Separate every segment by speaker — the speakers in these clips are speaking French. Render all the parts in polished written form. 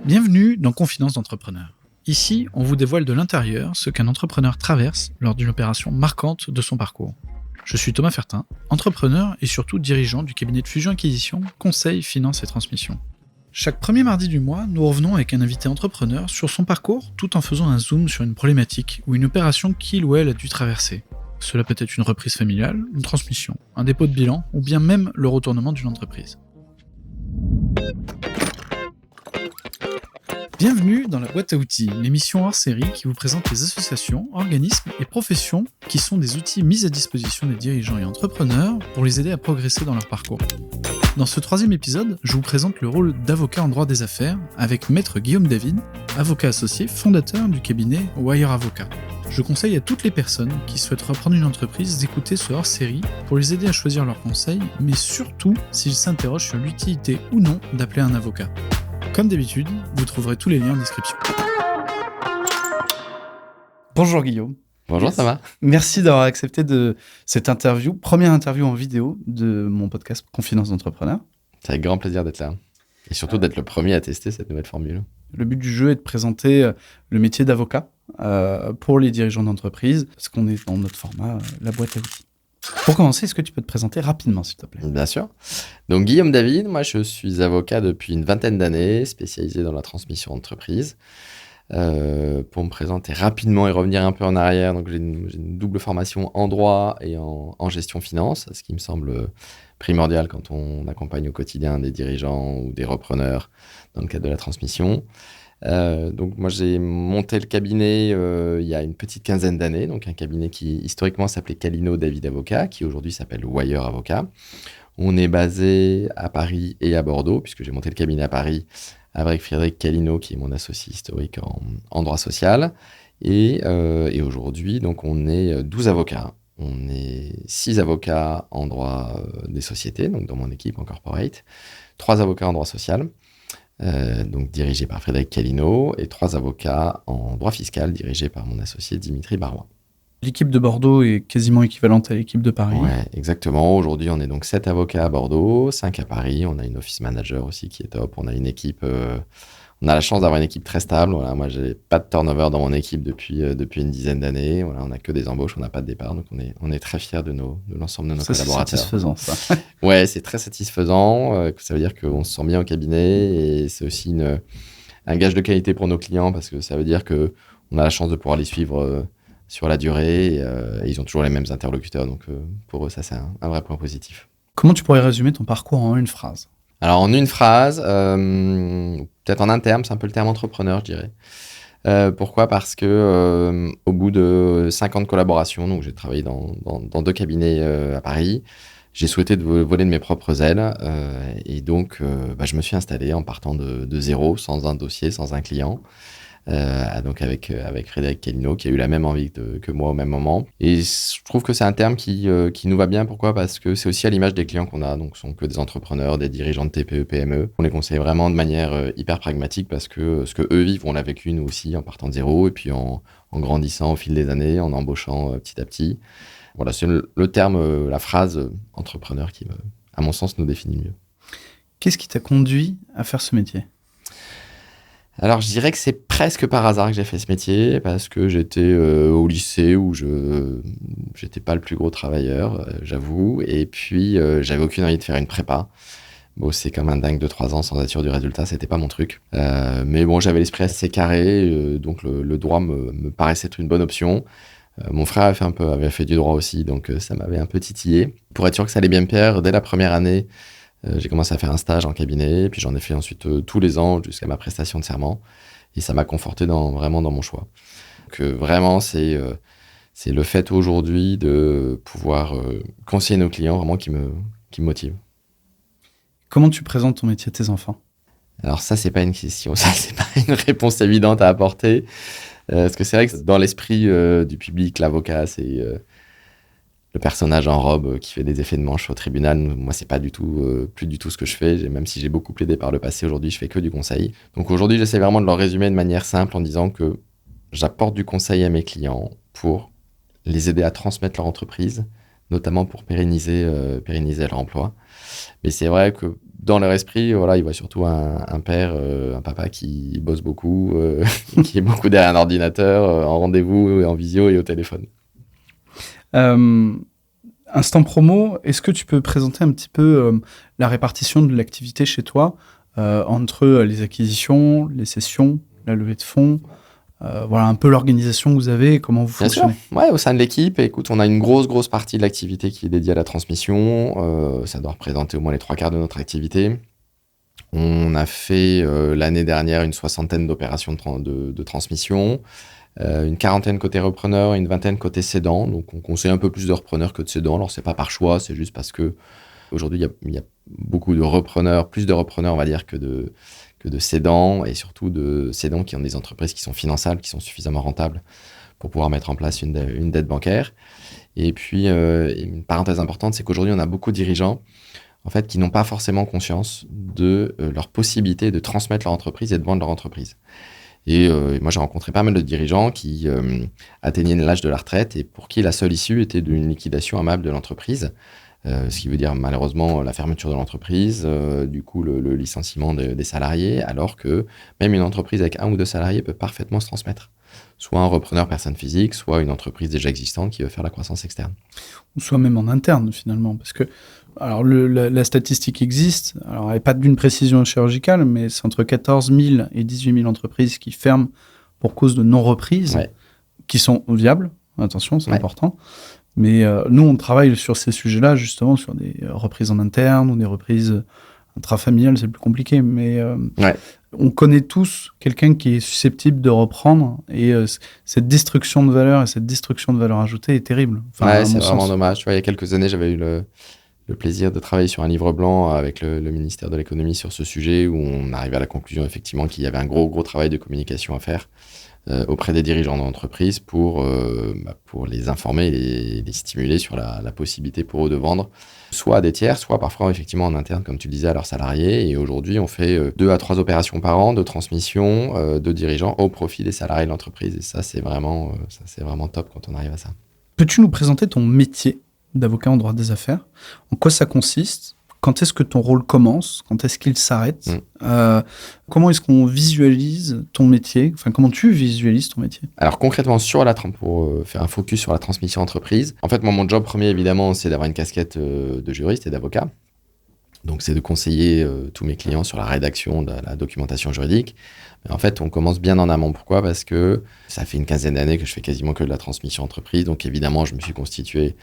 Speaker 1: Bienvenue dans Confidence d'entrepreneur. Ici, on vous dévoile de l'intérieur ce qu'un entrepreneur traverse lors d'une opération marquante de son parcours. Je suis Thomas Fertin, entrepreneur et surtout dirigeant du cabinet de fusion-acquisition, conseil, finance et transmission. Chaque premier mardi du mois, nous revenons avec un invité entrepreneur sur son parcours tout en faisant un zoom sur une problématique ou une opération qu'il ou elle a dû traverser. Cela peut être une reprise familiale, une transmission, un dépôt de bilan ou bien même le retournement d'une entreprise. Bienvenue dans la boîte à outils, l'émission hors série qui vous présente les associations, organismes et professions qui sont des outils mis à disposition des dirigeants et entrepreneurs pour les aider à progresser dans leur parcours. Dans ce troisième épisode, je vous présente le rôle d'avocat en droit des affaires avec Maître Guillaume David, avocat associé, fondateur du cabinet Wire Avocat. Je conseille à toutes les personnes qui souhaitent reprendre une entreprise d'écouter ce hors-série pour les aider à choisir leurs conseils, mais surtout s'ils s'interrogent sur l'utilité ou non d'appeler un avocat. Comme d'habitude, vous trouverez tous les liens en description. Bonjour Guillaume.
Speaker 2: Bonjour, ça va ?
Speaker 1: Merci d'avoir accepté de cette interview, première interview en vidéo de mon podcast Confidence d'entrepreneur.
Speaker 2: C'est avec grand plaisir d'être là. Et surtout d'être le premier à tester cette nouvelle formule.
Speaker 1: Le but du jeu est de présenter le métier d'avocat pour les dirigeants d'entreprise, parce qu'on est dans notre format, la boîte à outils. Pour commencer, est-ce que tu peux te présenter rapidement, s'il te plaît ?
Speaker 2: Bien sûr. Donc, Guillaume David, moi, je suis avocat depuis une vingtaine d'années, spécialisé dans la transmission d'entreprise. Pour me présenter rapidement et revenir un peu en arrière, donc j'ai une double formation en droit et en gestion finance, ce qui me semble primordial quand on accompagne au quotidien des dirigeants ou des repreneurs dans le cadre de la transmission. Donc moi j'ai monté le cabinet il y a une petite quinzaine d'années, donc un cabinet qui historiquement s'appelait Calino David Avocat, qui aujourd'hui s'appelle Wire Avocat. On est basé à Paris et à Bordeaux, puisque j'ai monté le cabinet à Paris avec Frédéric Calino, qui est mon associé historique en droit social. Et aujourd'hui, donc on est 12 avocats. On est 6 avocats en droit des sociétés, donc dans mon équipe en corporate, 3 avocats en droit social, donc dirigés par Frédéric Calino, et 3 avocats en droit fiscal, dirigés par mon associé Dimitri Barois.
Speaker 1: L'équipe de Bordeaux est quasiment équivalente à l'équipe de Paris.
Speaker 2: Ouais, exactement. Aujourd'hui, on est donc 7 avocats à Bordeaux, 5 à Paris. On a une office manager aussi qui est top. On a une équipe... on a la chance d'avoir une équipe très stable. Voilà, moi, j'ai pas de turnover dans mon équipe depuis une dizaine d'années. Voilà, on n'a que des embauches, on n'a pas de départ. Donc, on est très fiers de l'ensemble de nos collaborateurs.
Speaker 1: C'est satisfaisant, ça.
Speaker 2: Ouais, c'est très satisfaisant. Ça veut dire qu'on se sent bien au cabinet. Et c'est aussi un gage de qualité pour nos clients parce que ça veut dire qu'on a la chance de pouvoir les suivre sur la durée, et ils ont toujours les mêmes interlocuteurs, donc pour eux, ça c'est un vrai point positif.
Speaker 1: Comment tu pourrais résumer ton parcours en une phrase ?
Speaker 2: Alors en une phrase, peut-être en un terme, c'est un peu le terme entrepreneur, je dirais. Pourquoi ? Parce que au bout de 5 ans de collaboration, donc j'ai travaillé dans 2 cabinets à Paris, j'ai souhaité voler de mes propres ailes, et donc je me suis installé en partant de zéro, sans un dossier, sans un client. Donc avec Frédéric Calino, qui a eu la même envie que moi au même moment. Et je trouve que c'est un terme qui nous va bien. Pourquoi ? Parce que c'est aussi à l'image des clients qu'on a. Donc, ce sont que des entrepreneurs, des dirigeants de TPE, PME. On les conseille vraiment de manière hyper pragmatique parce que ce que eux vivent, on l'a vécu nous aussi en partant de zéro et puis en grandissant au fil des années, en embauchant petit à petit. Voilà, c'est le terme, la phrase entrepreneur qui, à mon sens, nous définit mieux.
Speaker 1: Qu'est-ce qui t'a conduit à faire ce métier ?
Speaker 2: Alors, je dirais que c'est presque par hasard que j'ai fait ce métier parce que j'étais au lycée où j'étais pas le plus gros travailleur, j'avoue. Et puis, j'avais aucune envie de faire une prépa. Bosser comme un dingue de 3 ans sans être sûr du résultat, c'était pas mon truc. Mais bon, j'avais l'esprit assez carré, donc le droit me paraissait être une bonne option. Mon frère avait fait du droit aussi, donc ça m'avait un peu titillé. Pour être sûr que ça allait bien me plaire, dès la première année, j'ai commencé à faire un stage en cabinet, puis j'en ai fait ensuite tous les ans jusqu'à ma prestation de serment. Et ça m'a conforté vraiment dans mon choix. Donc vraiment, c'est le fait aujourd'hui de pouvoir conseiller nos clients vraiment qui me motive.
Speaker 1: Comment tu présentes ton métier à tes enfants ?
Speaker 2: Alors ça, c'est pas une question, ça, c'est pas une réponse évidente à apporter. Parce que c'est vrai que dans l'esprit du public, l'avocat, c'est... le personnage en robe qui fait des effets de manche au tribunal, moi, c'est pas du tout, plus du tout ce que je fais. Même si j'ai beaucoup plaidé par le passé, aujourd'hui, je fais que du conseil. Donc aujourd'hui, j'essaie vraiment de leur résumer de manière simple en disant que j'apporte du conseil à mes clients pour les aider à transmettre leur entreprise, notamment pour pérenniser leur emploi. Mais c'est vrai que dans leur esprit, voilà, ils voient surtout un père, un papa qui bosse beaucoup, qui est beaucoup derrière un ordinateur, en rendez-vous, en visio et au téléphone.
Speaker 1: Instant promo, est-ce que tu peux présenter un petit peu la répartition de l'activité chez toi entre les acquisitions, les cessions, la levée de fonds, voilà un peu l'organisation que vous avez et comment vous
Speaker 2: Bien sûr,
Speaker 1: fonctionnez.
Speaker 2: ouais, au sein de l'équipe, écoute, on a une grosse partie de l'activité qui est dédiée à la transmission. Ça doit représenter au moins les 3/4 de notre activité. On a fait l'année dernière une 60aine d'opérations de transmission, une 40aine côté repreneur, une 20aine côté cédant. Donc on conseille un peu plus de repreneurs que de cédants. Alors c'est pas par choix, c'est juste parce que aujourd'hui il y a beaucoup de repreneurs, plus de repreneurs on va dire que de cédants, et surtout de cédants qui ont des entreprises qui sont finançables, qui sont suffisamment rentables pour pouvoir mettre en place une dette bancaire. Et puis une parenthèse importante, c'est qu'aujourd'hui on a beaucoup de dirigeants en fait, qui n'ont pas forcément conscience de leur possibilité de transmettre leur entreprise et de vendre leur entreprise. Et moi, j'ai rencontré pas mal de dirigeants qui atteignaient l'âge de la retraite et pour qui la seule issue était d'une liquidation amable de l'entreprise, ce qui veut dire malheureusement la fermeture de l'entreprise, du coup le licenciement des salariés, alors que même une entreprise avec 1 ou 2 salariés peut parfaitement se transmettre. Soit un repreneur personne physique, soit une entreprise déjà existante qui veut faire la croissance externe.
Speaker 1: Ou soit même en interne finalement, parce que alors la statistique existe, alors elle n'est pas d'une précision chirurgicale, mais c'est entre 14 000 et 18 000 entreprises qui ferment pour cause de non-reprise,
Speaker 2: Ouais.
Speaker 1: qui sont viables, attention, c'est
Speaker 2: Ouais.
Speaker 1: important. Mais nous, on travaille sur ces sujets-là, justement, sur des reprises en interne ou des reprises intrafamiliales, c'est plus compliqué, mais
Speaker 2: Ouais.
Speaker 1: on connaît tous quelqu'un qui est susceptible de reprendre, et cette destruction de valeur et cette destruction de valeur ajoutée est terrible. Enfin, à
Speaker 2: Ouais, c'est
Speaker 1: mon
Speaker 2: vraiment
Speaker 1: sens.
Speaker 2: dommage. Tu vois, il y a quelques années, j'avais eu le plaisir de travailler sur un livre blanc avec le ministère de l'économie sur ce sujet, où on arrivait à la conclusion effectivement qu'il y avait un gros travail de communication à faire auprès des dirigeants d'entreprise pour les informer et les stimuler sur la possibilité pour eux de vendre, soit à des tiers, soit parfois effectivement en interne, comme tu le disais, à leurs salariés. Et aujourd'hui, on fait 2 à 3 opérations par an de transmission de dirigeants au profit des salariés de l'entreprise. Et ça, c'est vraiment top quand on arrive à ça.
Speaker 1: Peux-tu nous présenter ton métier d'avocat en droit des affaires? En quoi ça consiste? Quand est-ce que ton rôle commence? Quand est-ce qu'il s'arrête? Comment est-ce qu'on visualise ton métier? Enfin, comment tu visualises ton métier?
Speaker 2: Alors concrètement, pour faire un focus sur la transmission entreprise, en fait, moi, mon job premier, évidemment, c'est d'avoir une casquette de juriste et d'avocat. Donc, c'est de conseiller tous mes clients sur la rédaction de la documentation juridique. Mais en fait, on commence bien en amont. Pourquoi? Parce que ça fait une quinzaine d'années que je fais quasiment que de la transmission entreprise. Donc, évidemment, je me suis constitué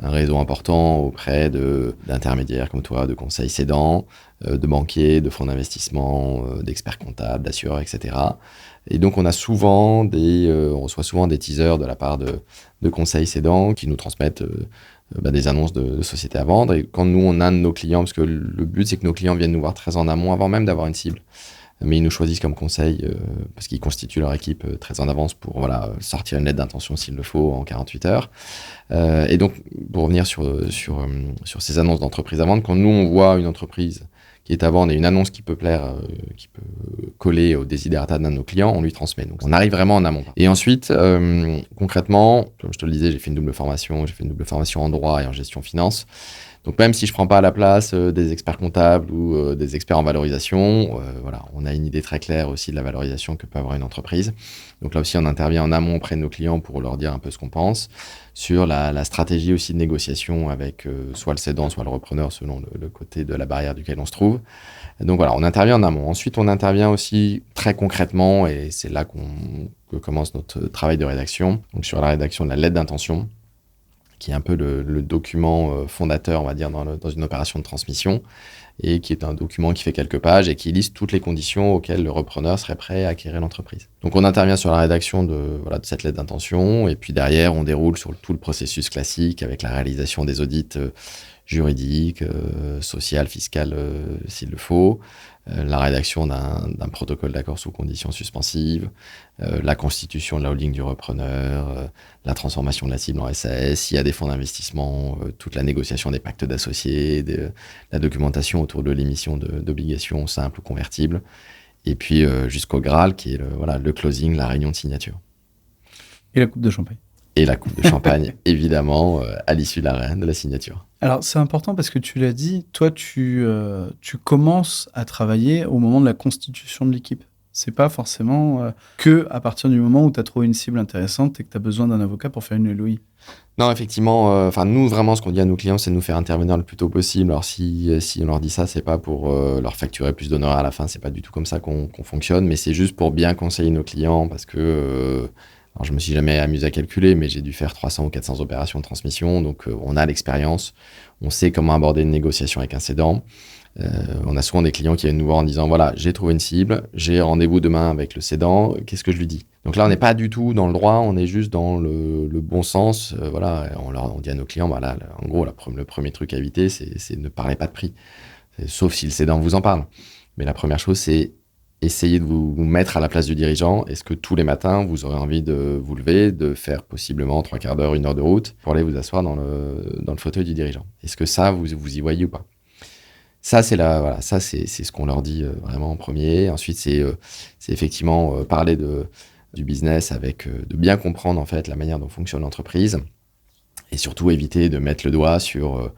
Speaker 2: un réseau important auprès d'intermédiaires comme toi, de conseils cédants, de banquiers, de fonds d'investissement, d'experts comptables, d'assureurs, etc. Et donc, on reçoit souvent des teasers de la part de conseils cédants qui nous transmettent des annonces de sociétés à vendre. Et quand nous, on a nos clients, parce que le but, c'est que nos clients viennent nous voir très en amont, avant même d'avoir une cible. Mais ils nous choisissent comme conseil parce qu'ils constituent leur équipe très en avance pour sortir une lettre d'intention s'il le faut en 48 heures. Et donc, pour revenir sur ces annonces d'entreprise à vendre, quand nous, on voit une entreprise qui est à vendre et une annonce qui peut plaire, qui peut coller au desiderata d'un de nos clients, on lui transmet. Donc, on arrive vraiment en amont. Et ensuite, concrètement, comme je te le disais, j'ai fait une double formation en droit et en gestion finance. Donc, même si je ne prends pas à la place des experts comptables ou des experts en valorisation, on a une idée très claire aussi de la valorisation que peut avoir une entreprise. Donc là aussi, on intervient en amont auprès de nos clients pour leur dire un peu ce qu'on pense sur la stratégie aussi de négociation avec soit le cédant, soit le repreneur, selon le côté de la barrière duquel on se trouve. Donc voilà, on intervient en amont. Ensuite, on intervient aussi très concrètement, et c'est là que commence notre travail de rédaction, donc sur la rédaction de la lettre d'intention, qui est un peu le document fondateur, on va dire, dans une opération de transmission, et qui est un document qui fait quelques pages et qui liste toutes les conditions auxquelles le repreneur serait prêt à acquérir l'entreprise. Donc on intervient sur la rédaction de cette lettre d'intention, et puis derrière, on déroule sur tout le processus classique avec la réalisation des audits juridiques, social, fiscal, s'il le faut, la rédaction d'un protocole d'accord sous conditions suspensives, la constitution de la holding du repreneur, la transformation de la cible en SAS, s'il y a des fonds d'investissement, toute la négociation des pactes d'associés, la documentation autour de l'émission d'obligations simples ou convertibles, et puis jusqu'au Graal qui est le closing, la réunion de signature.
Speaker 1: Et la coupe de champagne.
Speaker 2: Et la coupe de champagne, évidemment, à l'issue de la signature.
Speaker 1: Alors, c'est important parce que tu l'as dit, toi, tu commences à travailler au moment de la constitution de l'équipe. C'est pas forcément que à partir du moment où tu as trouvé une cible intéressante et que tu as besoin d'un avocat pour faire une LOI.
Speaker 2: Non, effectivement, nous, vraiment, ce qu'on dit à nos clients, c'est de nous faire intervenir le plus tôt possible. Alors, si on leur dit ça, c'est pas pour leur facturer plus d'honoraires à la fin, c'est pas du tout comme ça qu'on fonctionne, mais c'est juste pour bien conseiller nos clients parce que... alors, je me suis jamais amusé à calculer, mais j'ai dû faire 300 ou 400 opérations de transmission. Donc, on a l'expérience. On sait comment aborder une négociation avec un cédant. On a souvent des clients qui viennent nous voir en disant, voilà, j'ai trouvé une cible, j'ai rendez-vous demain avec le cédant, qu'est-ce que je lui dis? Donc là, on n'est pas du tout dans le droit, on est juste dans le bon sens. Voilà, on dit à nos clients, voilà, en gros, le premier truc à éviter, c'est ne parlez pas de prix. Sauf si le cédant vous en parle. Mais la première chose, c'est essayez de vous mettre à la place du dirigeant. Est-ce que tous les matins, vous aurez envie de vous lever, de faire possiblement 3/4 d'heure, 1 heure de route pour aller vous asseoir dans le fauteuil du dirigeant? Est-ce que ça, vous y voyez ou pas? Ça, c'est ce qu'on leur dit vraiment en premier. Ensuite, c'est effectivement parler du business de bien comprendre en fait la manière dont fonctionne l'entreprise. Et surtout éviter de mettre le doigt sur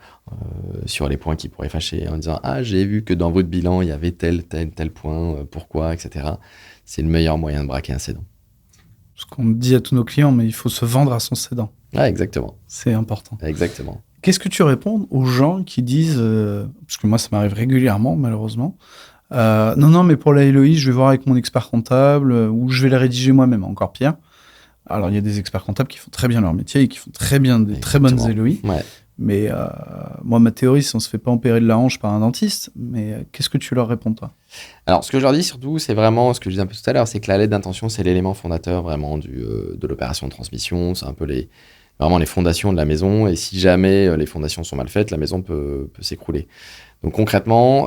Speaker 2: les points qui pourraient fâcher en disant « Ah, j'ai vu que dans votre bilan, il y avait tel point, pourquoi, etc. » C'est le meilleur moyen de braquer un cédant.
Speaker 1: Ce qu'on dit à tous nos clients, mais il faut se vendre à son cédant.
Speaker 2: Ah, exactement.
Speaker 1: C'est important.
Speaker 2: Exactement.
Speaker 1: Qu'est-ce que tu réponds aux gens qui disent, parce que moi ça m'arrive régulièrement malheureusement, non, mais pour la LOI, je vais voir avec mon expert comptable ou je vais la rédiger moi-même, encore pire. Alors, il y a des experts comptables qui font très bien leur métier et qui font très bien très bonnes LOI.
Speaker 2: Ouais.
Speaker 1: Mais moi, ma théorie, c'est qu'on ne se fait pas opérer de la hanche par un dentiste. Mais qu'est-ce que tu leur réponds, toi?
Speaker 2: Alors, ce que je leur dis surtout, c'est vraiment ce que je disais un peu tout à l'heure, c'est que la lettre d'intention, c'est l'élément fondateur vraiment de l'opération de transmission. C'est un peu vraiment les fondations de la maison. Et si jamais les fondations sont mal faites, la maison peut s'écrouler. Donc, concrètement...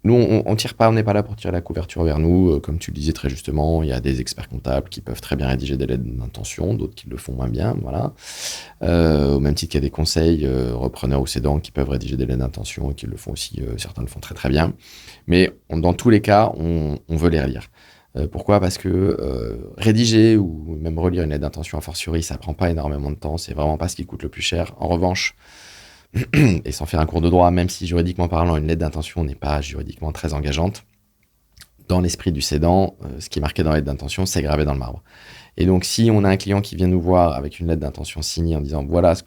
Speaker 2: nous, on tire pas, on n'est pas là pour tirer la couverture vers nous. Comme tu le disais très justement, il y a des experts comptables qui peuvent très bien rédiger des lettres d'intention, d'autres qui le font moins bien, voilà. Au même titre qu'il y a des conseils repreneurs ou cédants qui peuvent rédiger des lettres d'intention et qui le font aussi, certains le font très très bien. Mais dans tous les cas, on veut les relire. Pourquoi? Parce que rédiger ou même relire une lettre d'intention a fortiori, ça prend pas énormément de temps, c'est vraiment pas ce qui coûte le plus cher. En revanche, et sans faire un cours de droit, même si juridiquement parlant, une lettre d'intention n'est pas juridiquement très engageante, dans l'esprit du cédant, ce qui est marqué dans la lettre d'intention, c'est gravé dans le marbre. Et donc, si on a un client qui vient nous voir avec une lettre d'intention signée en disant voilà ce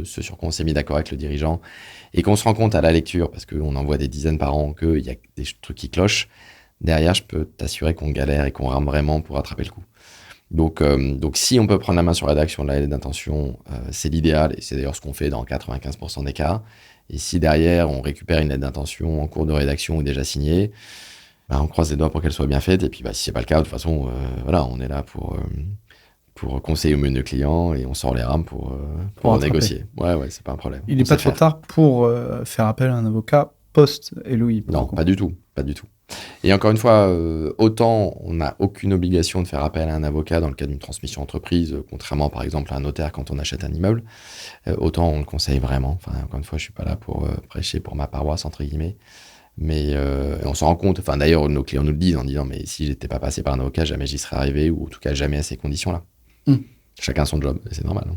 Speaker 2: sur quoi on s'est mis d'accord avec le dirigeant, et qu'on se rend compte à la lecture, parce qu'on en voit des dizaines par an, qu'il y a des trucs qui clochent, derrière, je peux t'assurer qu'on galère et qu'on rame vraiment pour attraper le coup. Donc, si on peut prendre la main sur la rédaction de la lettre d'intention, c'est l'idéal, et c'est d'ailleurs ce qu'on fait dans 95% des cas. Et si derrière, on récupère une lettre d'intention en cours de rédaction ou déjà signée, on croise les doigts pour qu'elle soit bien faite. Et puis, si c'est pas le cas, de toute façon, voilà, on est là pour conseiller au mieux nos clients et on sort les rames pour négocier. Ouais, c'est pas un problème.
Speaker 1: Il n'est pas trop tard pour faire appel à un avocat post-LOI.
Speaker 2: Non, pas du tout. Et encore une fois, autant on n'a aucune obligation de faire appel à un avocat dans le cas d'une transmission entreprise, contrairement par exemple à un notaire quand on achète un immeuble, autant on le conseille vraiment. Enfin, encore une fois, je suis pas là pour prêcher pour ma paroisse, entre guillemets. Mais on s'en rend compte, enfin d'ailleurs nos clients nous le disent en disant mais si j'étais pas passé par un avocat, jamais j'y serais arrivé, ou en tout cas jamais à ces conditions-là. Chacun son job, c'est normal. Hein.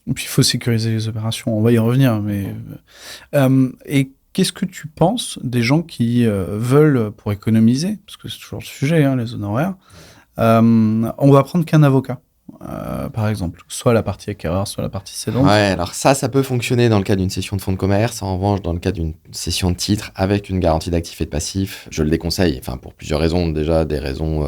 Speaker 1: Et puis il faut sécuriser les opérations, on va y revenir. Mais et qu'est-ce que tu penses des gens qui veulent, pour économiser, parce que c'est toujours le sujet, les honoraires, on va prendre qu'un avocat, par exemple, soit la partie acquéreur, soit la partie cédante.
Speaker 2: Ouais, alors ça peut fonctionner dans le cas d'une cession de fonds de commerce. En revanche, dans le cas d'une cession de titre avec une garantie d'actifs et de passifs, je le déconseille, enfin pour plusieurs raisons. Déjà, des raisons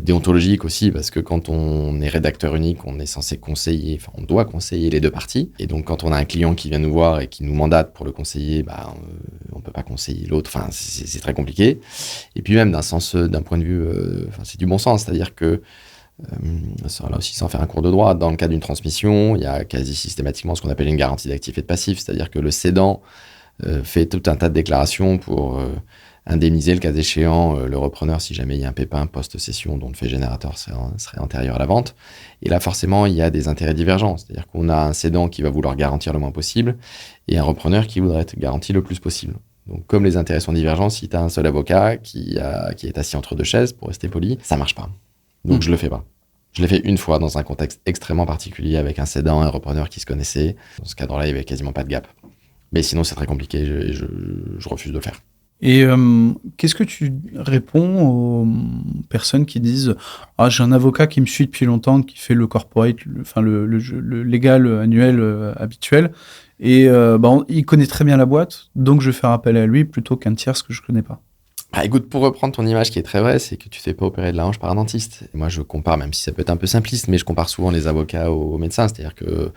Speaker 2: déontologique aussi, parce que quand on est rédacteur unique, on est censé conseiller, enfin on doit conseiller les deux parties. Et donc quand on a un client qui vient nous voir et qui nous mandate pour le conseiller, on peut pas conseiller l'autre. Enfin c'est très compliqué. Et puis même d'un point de vue, c'est du bon sens, c'est-à-dire que là aussi sans faire un cours de droit, dans le cas d'une transmission, il y a quasi systématiquement ce qu'on appelle une garantie d'actifs et de passifs, c'est-à-dire que le cédant fait tout un tas de déclarations pour indemniser le cas échéant le repreneur si jamais il y a un pépin post-cession dont le fait générateur serait antérieur à la vente. Et là, forcément, il y a des intérêts divergents. C'est-à-dire qu'on a un cédant qui va vouloir garantir le moins possible et un repreneur qui voudrait être garanti le plus possible. Donc, comme les intérêts sont divergents, si tu as un seul avocat qui est assis entre deux chaises, pour rester poli, ça marche pas. Donc, je le fais pas. Je l'ai fait une fois dans un contexte extrêmement particulier avec un cédant, un repreneur qui se connaissait. Dans ce cadre-là, il n'y avait quasiment pas de gap. Mais sinon, c'est très compliqué et je refuse de le faire.
Speaker 1: Et qu'est-ce que tu réponds aux personnes qui disent « Ah, j'ai un avocat qui me suit depuis longtemps, qui fait le corporate, le légal annuel habituel, et il connaît très bien la boîte, donc je vais faire appel à lui plutôt qu'un tiers que je ne connais pas. »
Speaker 2: Écoute, pour reprendre ton image qui est très vraie, c'est que tu ne fais pas opérer de la hanche par un dentiste. Et moi, je compare, même si ça peut être un peu simpliste, mais je compare souvent les avocats aux médecins. C'est-à-dire que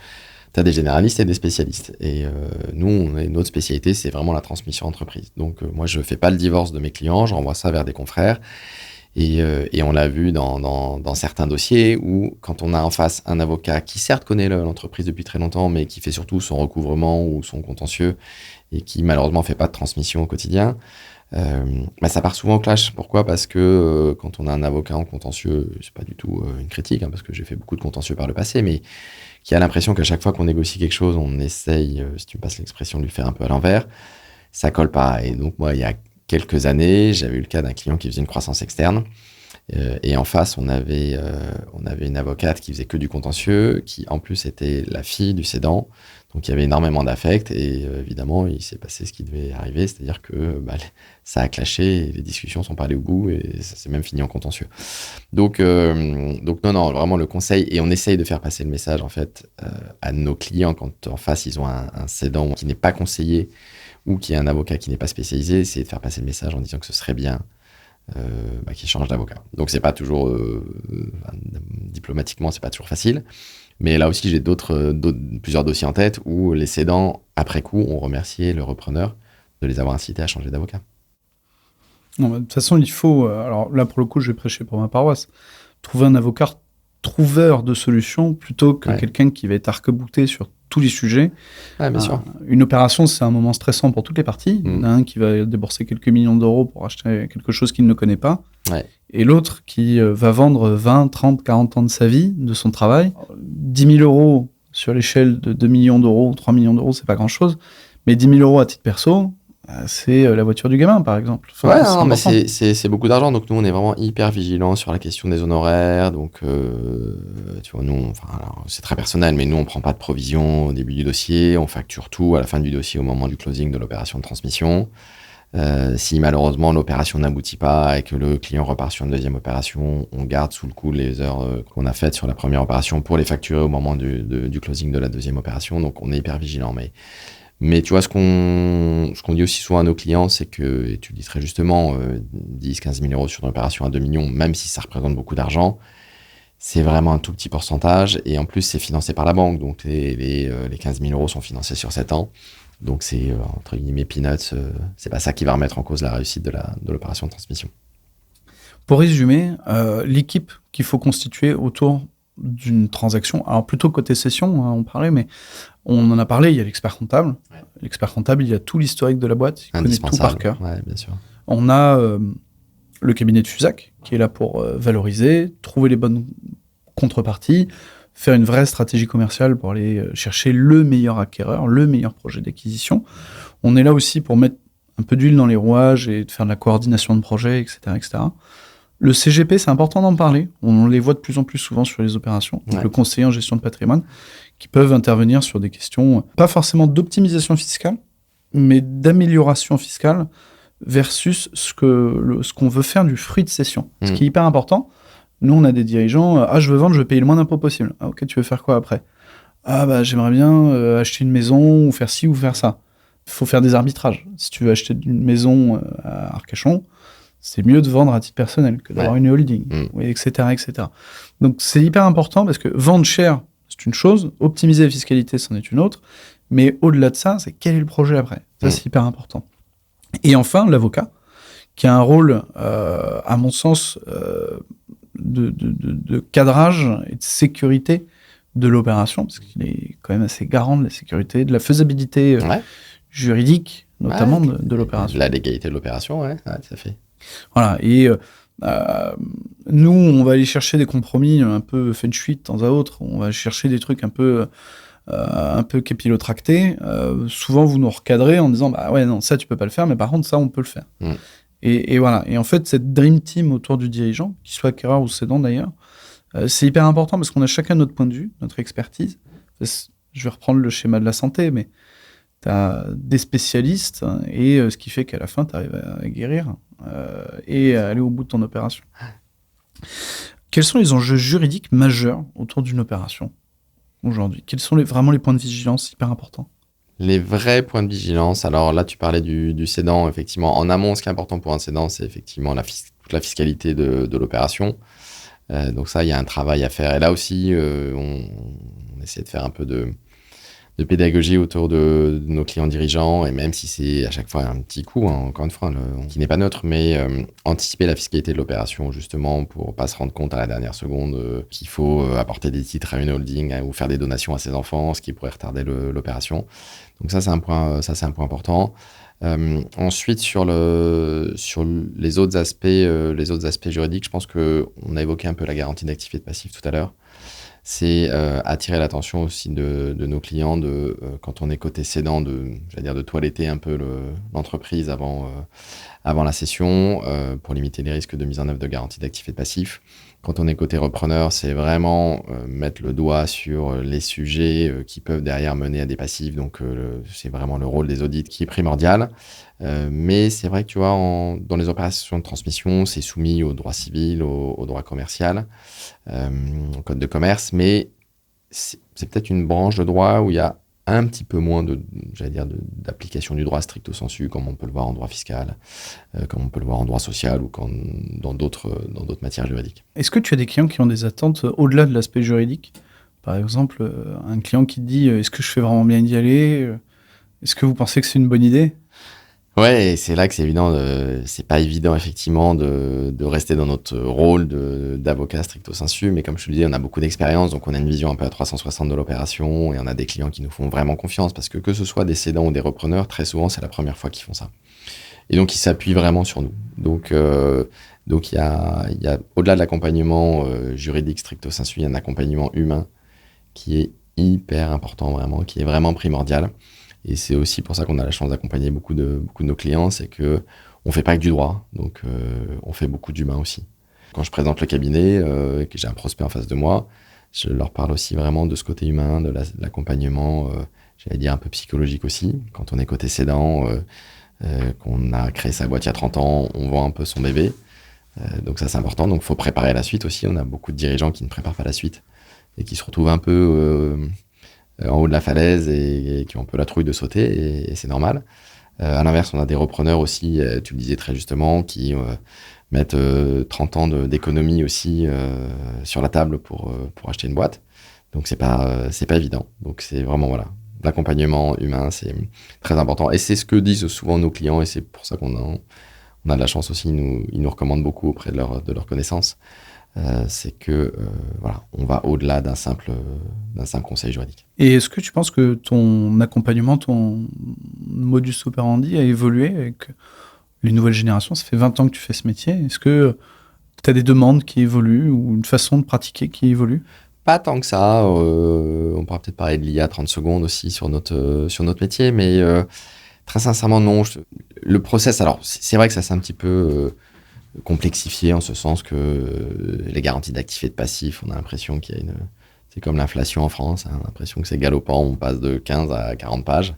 Speaker 2: tu as des généralistes et des spécialistes. Et nous, notre spécialité, c'est vraiment la transmission d'entreprise. Donc, moi, je ne fais pas le divorce de mes clients, je renvoie ça vers des confrères. Et on l'a vu dans certains dossiers où, quand on a en face un avocat qui, certes, connaît l'entreprise depuis très longtemps, mais qui fait surtout son recouvrement ou son contentieux et qui, malheureusement, ne fait pas de transmission au quotidien, ça part souvent au clash. Pourquoi ? Parce que quand on a un avocat en contentieux, c'est pas du tout une critique, parce que j'ai fait beaucoup de contentieux par le passé, mais qui a l'impression qu'à chaque fois qu'on négocie quelque chose, on essaye, si tu me passes l'expression, de lui faire un peu à l'envers, ça colle pas. Et donc moi, il y a quelques années, j'avais eu le cas d'un client qui faisait une croissance externe, et en face, on avait une avocate qui faisait que du contentieux, qui en plus était la fille du cédant. Donc il y avait énormément d'affect et évidemment il s'est passé ce qui devait arriver, c'est-à-dire que ça a clashé et les discussions sont pas allées au bout et ça s'est même fini en contentieux. Donc non, vraiment le conseil, et on essaye de faire passer le message en fait à nos clients quand en face ils ont un cédant qui n'est pas conseillé ou qui est un avocat qui n'est pas spécialisé, c'est de faire passer le message en disant que ce serait bien qu'il change d'avocat. Donc c'est pas toujours diplomatiquement c'est pas toujours facile. Mais là aussi, j'ai plusieurs dossiers en tête où les cédants, après coup, ont remercié le repreneur de les avoir incités à changer d'avocat.
Speaker 1: Non, de toute façon, il faut... alors là, pour le coup, je vais prêcher pour ma paroisse. Trouver un avocat trouveur de solutions plutôt que quelqu'un qui va être arc-bouté sur tous les sujets.
Speaker 2: Ouais, bien sûr.
Speaker 1: Une opération, c'est un moment stressant pour toutes les parties. Il y en a un qui va débourser quelques millions d'euros pour acheter quelque chose qu'il ne connaît pas.
Speaker 2: Ouais.
Speaker 1: Et l'autre qui va vendre 20, 30, 40 ans de sa vie, de son travail. 10 000 euros sur l'échelle de 2 millions d'euros, 3 millions d'euros, c'est pas grand-chose. Mais 10 000 euros à titre perso, c'est la voiture du gamin, par exemple.
Speaker 2: Enfin, mais c'est beaucoup d'argent. Donc, nous, on est vraiment hyper vigilants sur la question des honoraires. Donc, tu vois, nous, c'est très personnel, mais nous, on prend pas de provision au début du dossier. On facture tout à la fin du dossier au moment du closing de l'opération de transmission. Si malheureusement l'opération n'aboutit pas et que le client repart sur une deuxième opération, on garde sous le coude les heures qu'on a faites sur la première opération pour les facturer au moment du closing de la deuxième opération. Donc on est hyper vigilant. Mais tu vois, ce qu'on dit aussi souvent à nos clients, c'est que, et tu le dis très justement, 10-15 000 euros sur une opération à 2 millions, même si ça représente beaucoup d'argent, c'est vraiment un tout petit pourcentage. Et en plus, c'est financé par la banque. Donc les 15 000 euros sont financés sur 7 ans. Donc c'est, entre guillemets, peanuts, c'est pas ça qui va remettre en cause la réussite de l'opération de transmission.
Speaker 1: Pour résumer, l'équipe qu'il faut constituer autour d'une transaction, alors plutôt côté cession, on parlait, mais on en a parlé, il y a l'expert comptable. Ouais. L'expert comptable, il y a tout l'historique de la boîte, il connaît tout par cœur.
Speaker 2: Ouais, bien sûr.
Speaker 1: On a le cabinet de FUSAC, qui est là pour valoriser, trouver les bonnes contreparties, faire une vraie stratégie commerciale pour aller chercher le meilleur acquéreur, le meilleur projet d'acquisition. On est là aussi pour mettre un peu d'huile dans les rouages et de faire de la coordination de projet, etc., etc. Le CGP, c'est important d'en parler. On les voit de plus en plus souvent sur les opérations. Donc le conseiller en gestion de patrimoine, qui peuvent intervenir sur des questions, pas forcément d'optimisation fiscale, mais d'amélioration fiscale versus ce qu'on veut faire du fruit de cession. Ce qui est hyper important. Nous, on a des dirigeants, je veux vendre, je veux payer le moins d'impôts possible. Ah, ok, tu veux faire quoi après ? J'aimerais bien acheter une maison ou faire ci ou faire ça. Il faut faire des arbitrages. Si tu veux acheter une maison à Arcachon, c'est mieux de vendre à titre personnel que d'avoir une holding, etc., etc. Donc, c'est hyper important parce que vendre cher, c'est une chose, optimiser la fiscalité, c'en est une autre. Mais au-delà de ça, c'est quel est le projet après ? Ça, c'est hyper important. Et enfin, l'avocat, qui a un rôle, à mon sens, de cadrage et de sécurité de l'opération, parce qu'il est quand même assez garant de la sécurité, de la faisabilité juridique, notamment de l'opération.
Speaker 2: La légalité de l'opération, ça fait.
Speaker 1: Voilà, et nous, on va aller chercher des compromis un peu feng shui de temps à autre, on va chercher des trucs un peu capillotractés. Souvent, vous nous recadrez en disant, non, ça, tu peux pas le faire, mais par contre, ça, on peut le faire. Et voilà. Et en fait, cette dream team autour du dirigeant, qu'il soit acquéreur ou cédant d'ailleurs, C'est hyper important parce qu'on a chacun notre point de vue, notre expertise. Je vais reprendre le schéma de la santé, mais tu as des spécialistes et ce qui fait qu'à la fin, tu arrives à guérir et à aller au bout de ton opération. Quels sont les enjeux juridiques majeurs autour d'une opération aujourd'hui? Quels sont vraiment les points de vigilance hyper importants?
Speaker 2: Les vrais points de vigilance, alors là, tu parlais du cédant, effectivement. En amont, ce qui est important pour un cédant, c'est effectivement toute la fiscalité de l'opération. Donc ça, il y a un travail à faire. Et là aussi, on essaie de faire un peu de pédagogie autour de nos clients dirigeants, et même si c'est à chaque fois un petit coup, hein, encore une fois, qui n'est pas neutre, mais anticiper la fiscalité de l'opération, justement, pour pas se rendre compte à la dernière seconde qu'il faut apporter des titres à une holding ou faire des donations à ses enfants, ce qui pourrait retarder l'opération. Donc ça, c'est un point important. Ensuite, sur les autres aspects juridiques, je pense qu'on a évoqué un peu la garantie d'actifs et de passifs tout à l'heure. C'est attirer l'attention aussi de nos clients quand on est côté cédant, de toiletter un peu l'entreprise avant la cession pour limiter les risques de mise en œuvre de garantie d'actifs et de passifs. Quand on est côté repreneur, c'est vraiment mettre le doigt sur les sujets qui peuvent derrière mener à des passifs. Donc, c'est vraiment le rôle des audits qui est primordial. Mais c'est vrai que, tu vois, dans les opérations de transmission, c'est soumis au droit civil, au droit commercial, au code de commerce. Mais c'est peut-être une branche de droit où il y a un petit peu moins d'application du droit stricto sensu, comme on peut le voir en droit fiscal, comme on peut le voir en droit social ou dans d'autres matières juridiques.
Speaker 1: Est-ce que tu as des clients qui ont des attentes au-delà de l'aspect juridique? Par exemple, un client qui te dit est-ce que je fais vraiment bien d'y aller? Est-ce que vous pensez que c'est une bonne idée?
Speaker 2: Ouais, et c'est là que c'est évident, c'est pas évident effectivement de rester dans notre rôle d'avocat stricto sensu, mais comme je te le disais, on a beaucoup d'expérience, donc on a une vision un peu à 360 de l'opération, et on a des clients qui nous font vraiment confiance, parce que ce soit des cédants ou des repreneurs, très souvent c'est la première fois qu'ils font ça. Et donc ils s'appuient vraiment sur nous. Donc il y a au-delà de l'accompagnement juridique stricto sensu, il y a un accompagnement humain qui est hyper important vraiment, qui est vraiment primordial. Et c'est aussi pour ça qu'on a la chance d'accompagner beaucoup de nos clients, c'est que on fait pas que du droit, donc on fait beaucoup d'humain aussi. Quand je présente le cabinet et que j'ai un prospect en face de moi, je leur parle aussi vraiment de ce côté humain, de l'accompagnement, j'allais dire un peu psychologique aussi. Quand on est côté cédant, qu'on a créé sa boîte il y a 30 ans, on vend un peu son bébé. Donc ça, c'est important. Donc il faut préparer la suite aussi. On a beaucoup de dirigeants qui ne préparent pas la suite et qui se retrouvent un peu en haut de la falaise et qui ont un peu la trouille de sauter, et c'est normal. À l'inverse, on a des repreneurs aussi, tu le disais très justement, qui mettent 30 ans d'économie aussi sur la table pour acheter une boîte. Donc c'est pas évident. Donc c'est vraiment l'accompagnement humain, c'est très important. Et c'est ce que disent souvent nos clients, et c'est pour ça qu'on a de la chance aussi. Ils nous recommandent beaucoup auprès de leurs connaissances. C'est que on va au-delà d'un simple conseil juridique.
Speaker 1: Et est-ce que tu penses que ton accompagnement, ton modus operandi a évolué avec les nouvelles générations? Ça fait 20 ans que tu fais ce métier. Est-ce que tu as des demandes qui évoluent ou une façon de pratiquer qui évolue?
Speaker 2: Pas tant que ça. On pourra peut-être parler de l'IA 30 secondes aussi sur notre métier, mais très sincèrement, non. Le process, alors c'est vrai que ça s'est un petit peu complexifié en ce sens que les garanties d'actifs et de passifs, on a l'impression qu'il y a c'est comme l'inflation en France, on a l'impression que c'est galopant, on passe de 15 à 40 pages.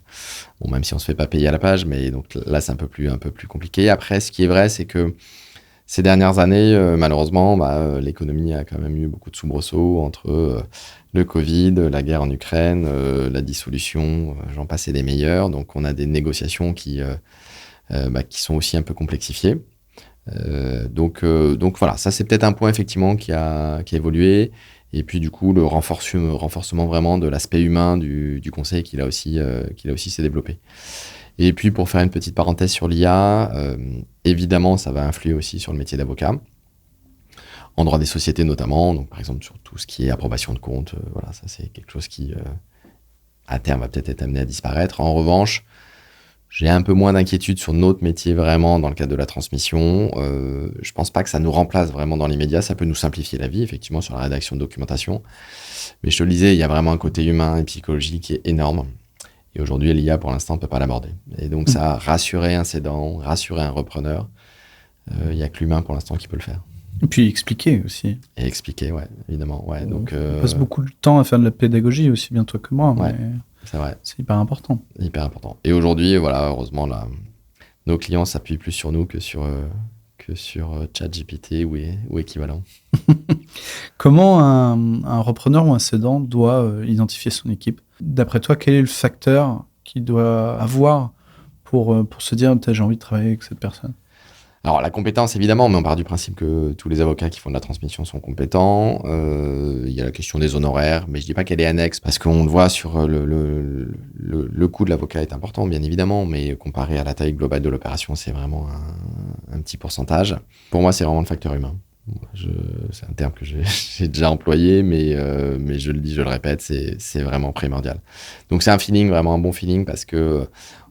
Speaker 2: Bon, même si on se fait pas payer à la page, mais donc là c'est un peu plus compliqué. Après, ce qui est vrai, c'est que ces dernières années, malheureusement, l'économie a quand même eu beaucoup de soubresauts entre le Covid, la guerre en Ukraine, la dissolution, j'en passais des meilleurs. Donc on a des négociations qui sont aussi un peu complexifiées. Donc voilà, ça c'est peut-être un point effectivement qui a évolué. Et puis du coup, le renforcement vraiment de l'aspect humain du conseil qui là aussi s'est développé. Et puis pour faire une petite parenthèse sur l'IA, évidemment ça va influer aussi sur le métier d'avocat, en droit des sociétés notamment, donc par exemple sur tout ce qui est approbation de comptes, ça c'est quelque chose qui à terme va peut-être être amené à disparaître. En revanche, j'ai un peu moins d'inquiétude sur notre métier vraiment dans le cadre de la transmission. Je pense pas que ça nous remplace vraiment dans l'immédiat. Ça peut nous simplifier la vie, effectivement, sur la rédaction de documentation. Mais je te le disais, il y a vraiment un côté humain et psychologique qui est énorme. Et aujourd'hui, l'IA, pour l'instant, on ne peut pas l'aborder. Et donc, ça a rassuré un cédant, rassuré un repreneur. Il n'y a que l'humain, pour l'instant, qui peut le faire.
Speaker 1: Et puis expliquer aussi.
Speaker 2: Et expliquer, ouais, évidemment. Ouais, donc,
Speaker 1: On passe beaucoup de temps à faire de la pédagogie, aussi bien toi que moi.
Speaker 2: Ouais,
Speaker 1: Mais
Speaker 2: c'est vrai.
Speaker 1: c'est hyper important.
Speaker 2: Hyper important. Et aujourd'hui, voilà, heureusement, là, nos clients s'appuient plus sur nous que sur ChatGPT ou équivalent.
Speaker 1: Comment un repreneur ou un cédant doit identifier son équipe? D'après toi, quel est le facteur qu'il doit avoir pour se dire j'ai envie de travailler avec cette personne?
Speaker 2: Alors, la compétence, évidemment, mais on part du principe que tous les avocats qui font de la transmission sont compétents. Il y a la question des honoraires, mais je ne dis pas qu'elle est annexe, parce qu'on le voit sur le coût de l'avocat est important, bien évidemment, mais comparé à la taille globale de l'opération, c'est vraiment un petit pourcentage. Pour moi, c'est vraiment le facteur humain. C'est un terme que j'ai déjà employé, mais je le dis, je le répète, c'est vraiment primordial. Donc, c'est un feeling, vraiment un bon feeling, parce que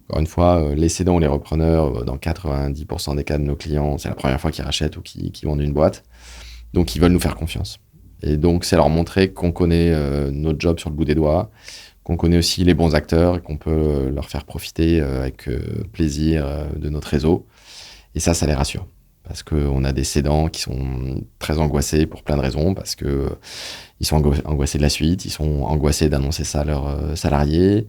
Speaker 2: encore une fois, les cédants ou les repreneurs, dans 90% des cas de nos clients, c'est la première fois qu'ils rachètent ou qu'ils vendent une boîte. Donc, ils veulent nous faire confiance. Et donc, c'est leur montrer qu'on connaît notre job sur le bout des doigts, qu'on connaît aussi les bons acteurs et qu'on peut leur faire profiter avec plaisir de notre réseau. Et ça les rassure. Parce qu'on a des cédants qui sont très angoissés pour plein de raisons, parce qu'ils sont angoissés de la suite, ils sont angoissés d'annoncer ça à leurs salariés.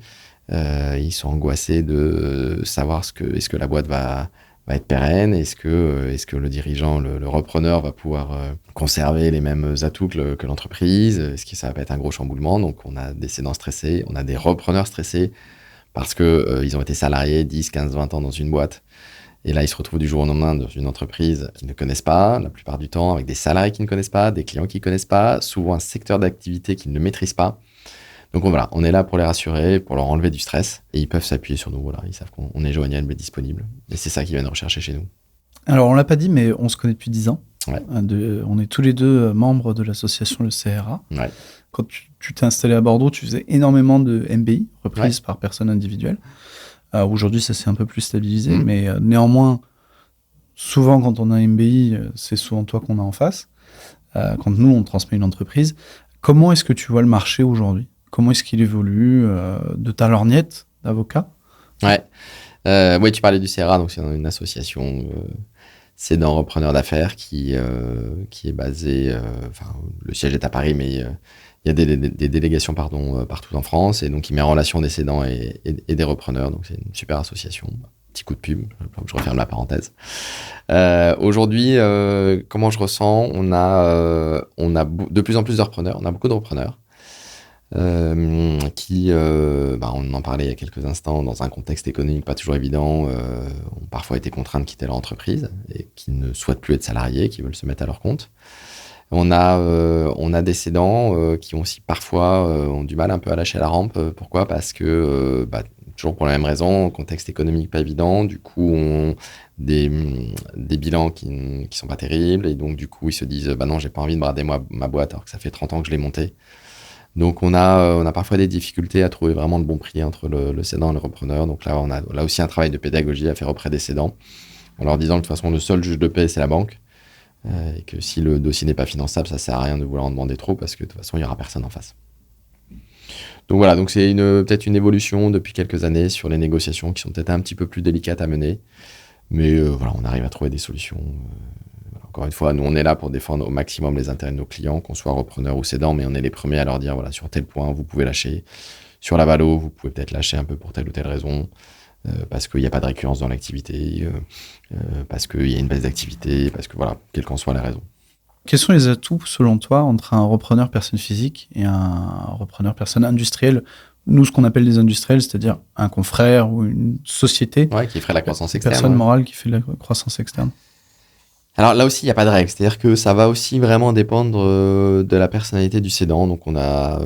Speaker 2: Ils sont angoissés de savoir est-ce que la boîte va être pérenne, est-ce que le dirigeant, le repreneur va pouvoir conserver les mêmes atouts que l'entreprise, est-ce que ça va pas être un gros chamboulement. Donc on a des cédants stressés, on a des repreneurs stressés parce que ils ont été salariés 10, 15, 20 ans dans une boîte et là ils se retrouvent du jour au lendemain dans une entreprise qu'ils ne connaissent pas, la plupart du temps avec des salariés qu'ils ne connaissent pas, des clients qu'ils ne connaissent pas, souvent un secteur d'activité qu'ils ne maîtrisent pas. Donc voilà, on est là pour les rassurer, pour leur enlever du stress, et ils peuvent s'appuyer sur nous. Voilà, ils savent qu'on est joignable et disponible. Et c'est ça qu'ils viennent rechercher chez nous.
Speaker 1: Alors, on l'a pas dit, mais on se connaît depuis 10 ans.
Speaker 2: Ouais.
Speaker 1: On est tous les deux membres de l'association Le CRA.
Speaker 2: Ouais.
Speaker 1: Quand tu t'es installé à Bordeaux, tu faisais énormément de MBI, reprises par personne individuelle. Aujourd'hui, ça s'est un peu plus stabilisé, mais néanmoins, souvent, quand on a un MBI, c'est souvent toi qu'on a en face. Quand nous, on transmet une entreprise, comment est-ce que tu vois le marché aujourd'hui ? Comment est-ce qu'il évolue de ta lorgnette d'avocat ?
Speaker 2: Ouais. Oui, tu parlais du CRA, donc c'est une association cédant repreneur d'affaires qui est basée... le siège est à Paris, mais il y a des délégations partout en France, et donc il met en relation des cédants et des repreneurs. Donc c'est une super association. Petit coup de pub, je referme la parenthèse. Aujourd'hui, comment je ressens ? On a de plus en plus de repreneurs, on a beaucoup de repreneurs. Qui, on en parlait il y a quelques instants, dans un contexte économique pas toujours évident, ont parfois été contraints de quitter leur entreprise et qui ne souhaitent plus être salariés, qui veulent se mettre à leur compte. On a des cédants qui ont aussi parfois ont du mal un peu à lâcher la rampe. Pourquoi ? Parce que, toujours pour la même raison, contexte économique pas évident, du coup on des bilans qui sont pas terribles, et donc du coup ils se disent non, j'ai pas envie de brader ma boîte alors que ça fait 30 ans que je l'ai montée. Donc on a parfois des difficultés à trouver vraiment le bon prix entre le cédant et le repreneur. Donc là, on a là aussi un travail de pédagogie à faire auprès des cédants, en leur disant que de toute façon, le seul juge de paix, c'est la banque. Et que si le dossier n'est pas finançable, ça sert à rien de vouloir en demander trop, parce que de toute façon, il n'y aura personne en face. Donc voilà, donc c'est peut-être une évolution depuis quelques années sur les négociations qui sont peut-être un petit peu plus délicates à mener. Mais voilà, on arrive à trouver des solutions. Encore une fois, nous, on est là pour défendre au maximum les intérêts de nos clients, qu'on soit repreneur ou cédant, mais on est les premiers à leur dire, voilà, sur tel point, vous pouvez lâcher. Sur la valo, vous pouvez peut-être lâcher un peu pour telle ou telle raison, parce qu'il n'y a pas de récurrence dans l'activité, parce qu'il y a une baisse d'activité, parce que voilà, quelle qu'en soit la raison.
Speaker 1: Quels sont les atouts, selon toi, entre un repreneur personne physique et un repreneur personne industrielle ? Nous, ce qu'on appelle des industriels, c'est-à-dire un confrère ou une société.
Speaker 2: Ouais, qui ferait la croissance externe.
Speaker 1: Personne morale qui fait la croissance externe.
Speaker 2: Alors là aussi, il n'y a pas de règle. C'est-à-dire que ça va aussi vraiment dépendre de la personnalité du cédant. Donc on a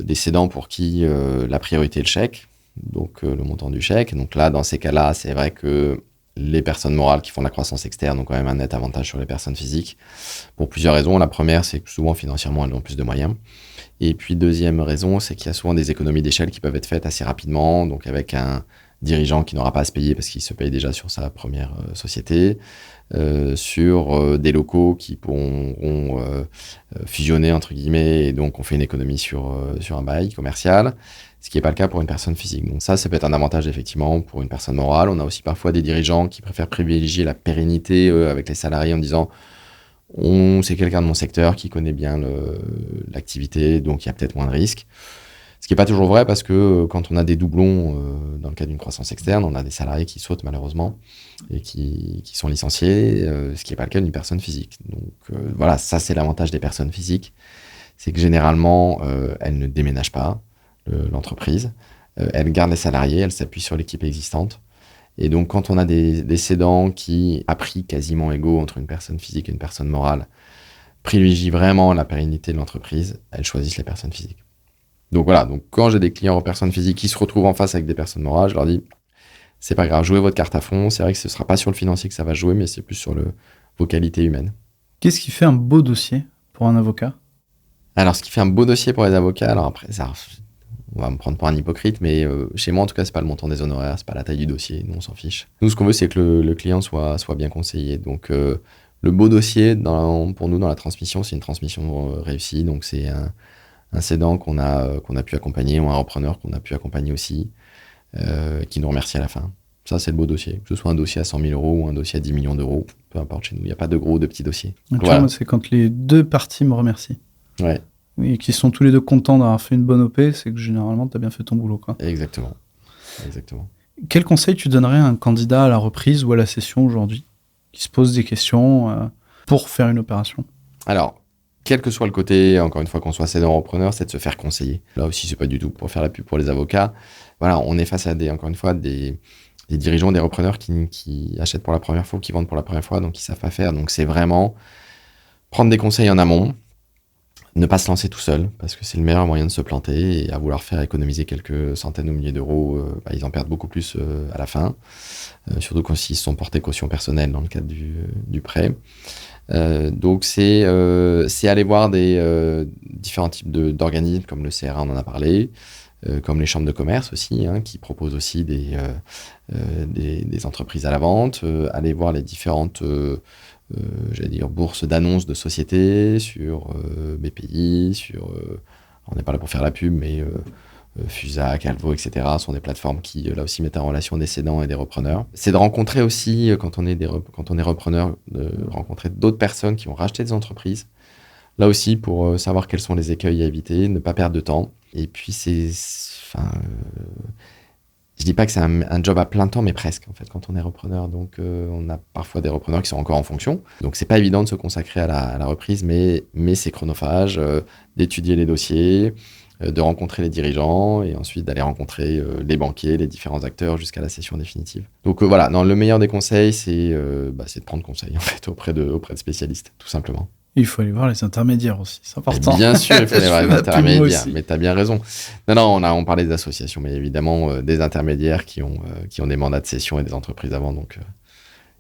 Speaker 2: des cédants pour qui la priorité est le chèque, donc le montant du chèque. Donc là, dans ces cas-là, c'est vrai que les personnes morales qui font la croissance externe ont quand même un net avantage sur les personnes physiques, pour plusieurs raisons. La première, c'est que souvent, financièrement, elles ont plus de moyens. Et puis, deuxième raison, c'est qu'il y a souvent des économies d'échelle qui peuvent être faites assez rapidement, donc avec un dirigeant qui n'aura pas à se payer parce qu'il se paye déjà sur sa première société, sur des locaux qui pourront fusionner, entre guillemets, et donc on fait une économie sur un bail commercial, ce qui n'est pas le cas pour une personne physique. Donc ça peut être un avantage effectivement pour une personne morale. On a aussi parfois des dirigeants qui préfèrent privilégier la pérennité avec les salariés en disant c'est quelqu'un de mon secteur qui connaît bien l'activité, donc il y a peut-être moins de risques. Ce qui n'est pas toujours vrai parce que quand on a des doublons dans le cadre d'une croissance externe, on a des salariés qui sautent malheureusement et qui sont licenciés, ce qui n'est pas le cas d'une personne physique. Donc voilà, ça c'est l'avantage des personnes physiques, c'est que généralement elles ne déménagent pas l'entreprise, elles gardent les salariés, elles s'appuient sur l'équipe existante. Et donc quand on a des cédants qui, à prix quasiment égaux entre une personne physique et une personne morale, privilégient vraiment la pérennité de l'entreprise, elles choisissent les personnes physiques. Donc voilà, donc quand j'ai des clients en personnes physiques qui se retrouvent en face avec des personnes morales, je leur dis, c'est pas grave, jouez votre carte à fond. C'est vrai que ce sera pas sur le financier que ça va jouer, mais c'est plus sur vos qualités humaines.
Speaker 1: Qu'est-ce qui fait un beau dossier pour un avocat ?
Speaker 2: Alors, ce qui fait un beau dossier pour les avocats, alors après, ça, on va me prendre pour un hypocrite, mais chez moi, en tout cas, c'est pas le montant des honoraires, c'est pas la taille du dossier, nous, on s'en fiche. Nous, ce qu'on veut, c'est que le client soit bien conseillé. Donc, le beau dossier, pour nous, dans la transmission, c'est une transmission réussie. Donc, c'est un cédant qu'on a pu accompagner ou un repreneur qu'on a pu accompagner aussi, qui nous remercie à la fin. Ça, c'est le beau dossier. Que ce soit un dossier à 100 000 euros ou un dossier à 10 millions d'euros, peu importe chez nous. Il n'y a pas de gros ou de petits dossiers.
Speaker 1: Donc, voilà. Moi, c'est quand les deux parties me remercient.
Speaker 2: Ouais.
Speaker 1: Et qui sont tous les deux contents d'avoir fait une bonne OP, c'est que généralement, tu as bien fait ton boulot, quoi.
Speaker 2: Exactement.
Speaker 1: Quel conseil tu donnerais à un candidat à la reprise ou à la cession aujourd'hui, qui se pose des questions pour faire une opération ?
Speaker 2: Alors, quel que soit le côté, encore une fois, qu'on soit cédant ou repreneur, c'est de se faire conseiller. Là aussi, c'est pas du tout pour faire la pub pour les avocats. Voilà, on est face à des dirigeants, des repreneurs qui achètent pour la première fois, qui vendent pour la première fois, donc ils savent pas faire. Donc c'est vraiment prendre des conseils en amont, ne pas se lancer tout seul, parce que c'est le meilleur moyen de se planter, et à vouloir faire économiser quelques centaines ou milliers d'euros, ils en perdent beaucoup plus à la fin, surtout quand ils se sont portés caution personnelle dans le cadre du prêt. Donc c'est aller voir des différents types d'organismes, comme le CRA, on en a parlé, comme les chambres de commerce aussi, qui proposent aussi des entreprises à la vente, aller voir les différentes bourses d'annonces de sociétés sur BPI, on n'est pas là pour faire la pub, mais Fusa, Calvo, etc. sont des plateformes qui, là aussi, mettent en relation des cédants et des repreneurs. C'est de rencontrer aussi, quand on est repreneur, de rencontrer d'autres personnes qui ont racheté des entreprises. Là aussi, pour savoir quels sont les écueils à éviter, ne pas perdre de temps. Et puis, je dis pas que c'est un job à plein temps, mais presque, en fait, quand on est repreneur. Donc, on a parfois des repreneurs qui sont encore en fonction. Donc, c'est pas évident de se consacrer à la reprise, mais c'est chronophage, d'étudier les dossiers, de rencontrer les dirigeants et ensuite d'aller rencontrer les banquiers, les différents acteurs jusqu'à la cession définitive. Donc, voilà, le meilleur des conseils, c'est de prendre conseil, en fait, auprès de spécialistes, tout simplement.
Speaker 1: Il faut aller voir les intermédiaires aussi, c'est important.
Speaker 2: Et bien sûr, il faut aller voir les intermédiaires, mais tu as bien raison. Non, on parlait des associations, mais évidemment des intermédiaires qui ont des mandats de cession et des entreprises avant, donc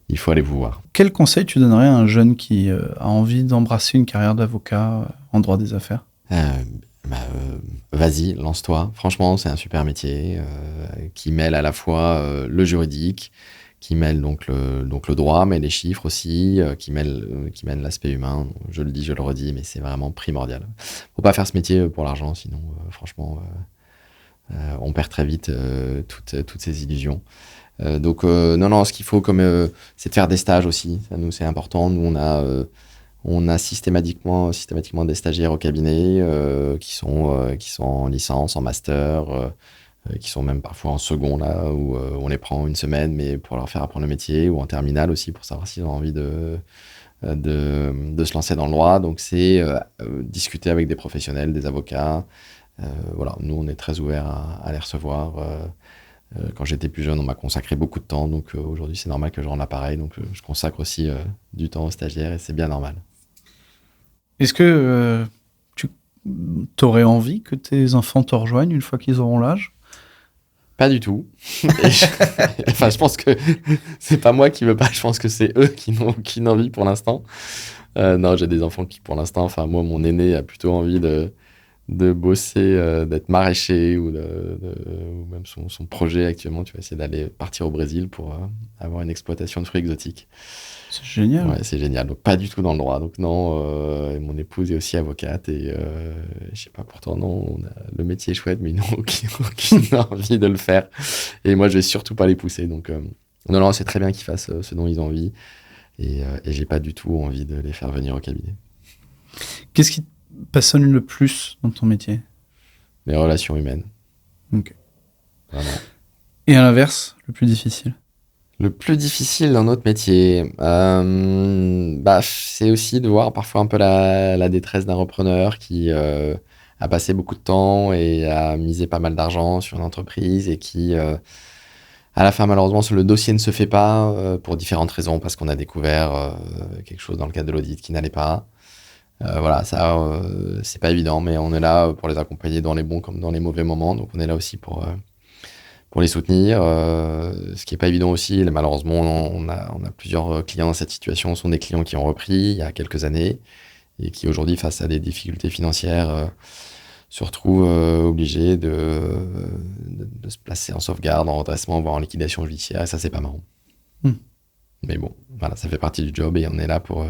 Speaker 2: il faut aller vous voir.
Speaker 1: Quel conseil tu donnerais à un jeune qui a envie d'embrasser une carrière d'avocat en droit des affaires ?
Speaker 2: Vas-y, lance-toi. Franchement, c'est un super métier qui mêle à la fois le juridique, qui mêle donc le droit, mais les chiffres aussi, qui mêle l'aspect humain. Je le dis, je le redis, mais c'est vraiment primordial. Faut pas faire ce métier pour l'argent, sinon, franchement, on perd très vite toutes ces illusions. Donc, ce qu'il faut, c'est de faire des stages aussi. Ça, nous, c'est important. Nous, on a systématiquement des stagiaires au cabinet qui sont en licence, en master, qui sont même parfois en second, là, où on les prend une semaine, mais pour leur faire apprendre le métier, ou en terminale aussi, pour savoir s'ils ont envie de se lancer dans le droit. Donc, c'est discuter avec des professionnels, des avocats. Voilà, nous, on est très ouverts à les recevoir. Quand j'étais plus jeune, on m'a consacré beaucoup de temps. Donc, aujourd'hui, c'est normal que je rende l'appareil. Donc, je consacre aussi du temps aux stagiaires, et c'est bien normal.
Speaker 1: Est-ce que tu aurais envie que tes enfants te rejoignent une fois qu'ils auront l'âge ?
Speaker 2: Pas du tout. Je pense que c'est pas moi qui veux pas, je pense que c'est eux qui n'ont envie pour l'instant. Non, j'ai des enfants qui, pour l'instant, moi, mon aîné a plutôt envie de bosser, d'être maraîcher ou même son projet actuellement, tu vois, c'est d'aller partir au Brésil pour avoir une exploitation de fruits exotiques.
Speaker 1: C'est génial.
Speaker 2: Ouais, c'est génial. Donc, pas du tout dans le droit. Donc, non, et mon épouse est aussi avocate et je sais pas, pourtant, non, le métier est chouette, mais ils n'ont aucune envie de le faire. Et moi, je vais surtout pas les pousser. Donc, non, c'est très bien qu'ils fassent ce dont ils ont envie. Et j'ai pas du tout envie de les faire venir au cabinet.
Speaker 1: Qu'est-ce qui te passionne le plus dans ton métier?
Speaker 2: Les relations humaines.
Speaker 1: Ok.
Speaker 2: Vraiment.
Speaker 1: Et à l'inverse, le plus difficile?
Speaker 2: Le plus difficile dans notre métier, c'est aussi de voir parfois un peu la détresse d'un repreneur qui a passé beaucoup de temps et a misé pas mal d'argent sur une entreprise et qui, à la fin, malheureusement, le dossier ne se fait pas pour différentes raisons, parce qu'on a découvert quelque chose dans le cadre de l'audit qui n'allait pas. Voilà, ça, c'est pas évident, mais on est là pour les accompagner dans les bons comme dans les mauvais moments. Donc, on est là aussi pour les soutenir. Ce qui est pas évident aussi, et malheureusement, on a plusieurs clients dans cette situation. Ce sont des clients qui ont repris il y a quelques années et qui aujourd'hui, face à des difficultés financières, se retrouvent obligés de se placer en sauvegarde, en redressement, voire en liquidation judiciaire. Et ça, c'est pas marrant. Mais bon, voilà, ça fait partie du job et on est là pour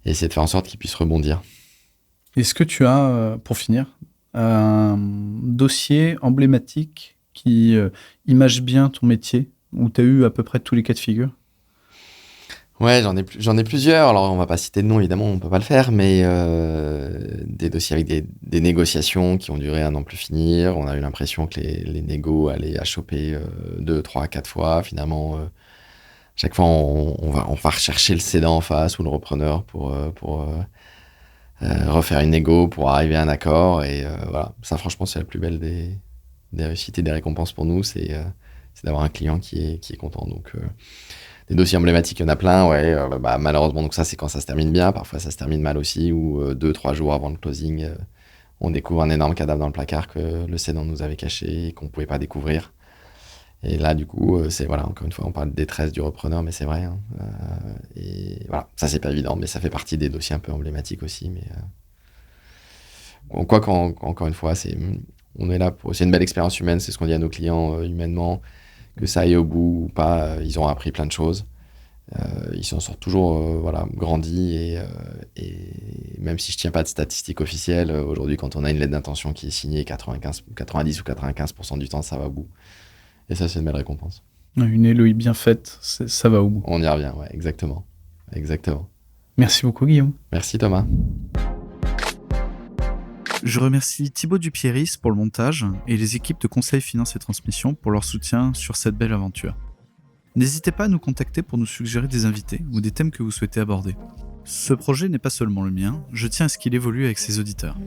Speaker 2: essayer de faire en sorte qu'ils puissent rebondir.
Speaker 1: Est-ce que tu as, pour finir, un dossier emblématique qui image bien ton métier, où tu as eu à peu près tous les cas de figure?
Speaker 2: Ouais, j'en ai plusieurs. Alors, on va pas citer de nom, évidemment, on peut pas le faire, mais des dossiers avec des négociations qui ont duré un an plus finir. On a eu l'impression que les négos allaient achoper 2, 3, 4 fois. Finalement, chaque fois, on va rechercher le cédant en face ou le repreneur pour refaire une négo pour arriver à un accord. Et voilà, ça, franchement, c'est la plus belle des réussites et des récompenses pour nous, c'est d'avoir un client qui est content. Donc, des dossiers emblématiques, il y en a plein, ouais. Malheureusement, donc ça, c'est quand ça se termine bien. Parfois, ça se termine mal aussi, ou 2, 3 jours avant le closing, on découvre un énorme cadavre dans le placard que le cédant nous avait caché et qu'on ne pouvait pas découvrir. Et là, du coup, c'est voilà, encore une fois, on parle de détresse du repreneur, mais c'est vrai. Hein. Et voilà, ça, c'est pas évident, mais ça fait partie des dossiers un peu emblématiques aussi. Mais encore une fois, on est là c'est une belle expérience humaine, c'est ce qu'on dit à nos clients humainement, que ça aille au bout ou pas, ils ont appris plein de choses. Ils s'en sortent toujours grandis et même si je tiens pas de statistiques officielles, aujourd'hui, quand on a une lettre d'intention qui est signée 90 ou 95% du temps, ça va au bout. Et ça, c'est une belle récompense.
Speaker 1: Une LOI bien faite, ça va au bout.
Speaker 2: On y revient, ouais, exactement. Exactement.
Speaker 1: Merci beaucoup, Guillaume.
Speaker 2: Merci, Thomas.
Speaker 1: Je remercie Thibaut Dupieris pour le montage et les équipes de Conseil Finance et Transmission pour leur soutien sur cette belle aventure. N'hésitez pas à nous contacter pour nous suggérer des invités ou des thèmes que vous souhaitez aborder. Ce projet n'est pas seulement le mien, je tiens à ce qu'il évolue avec ses auditeurs.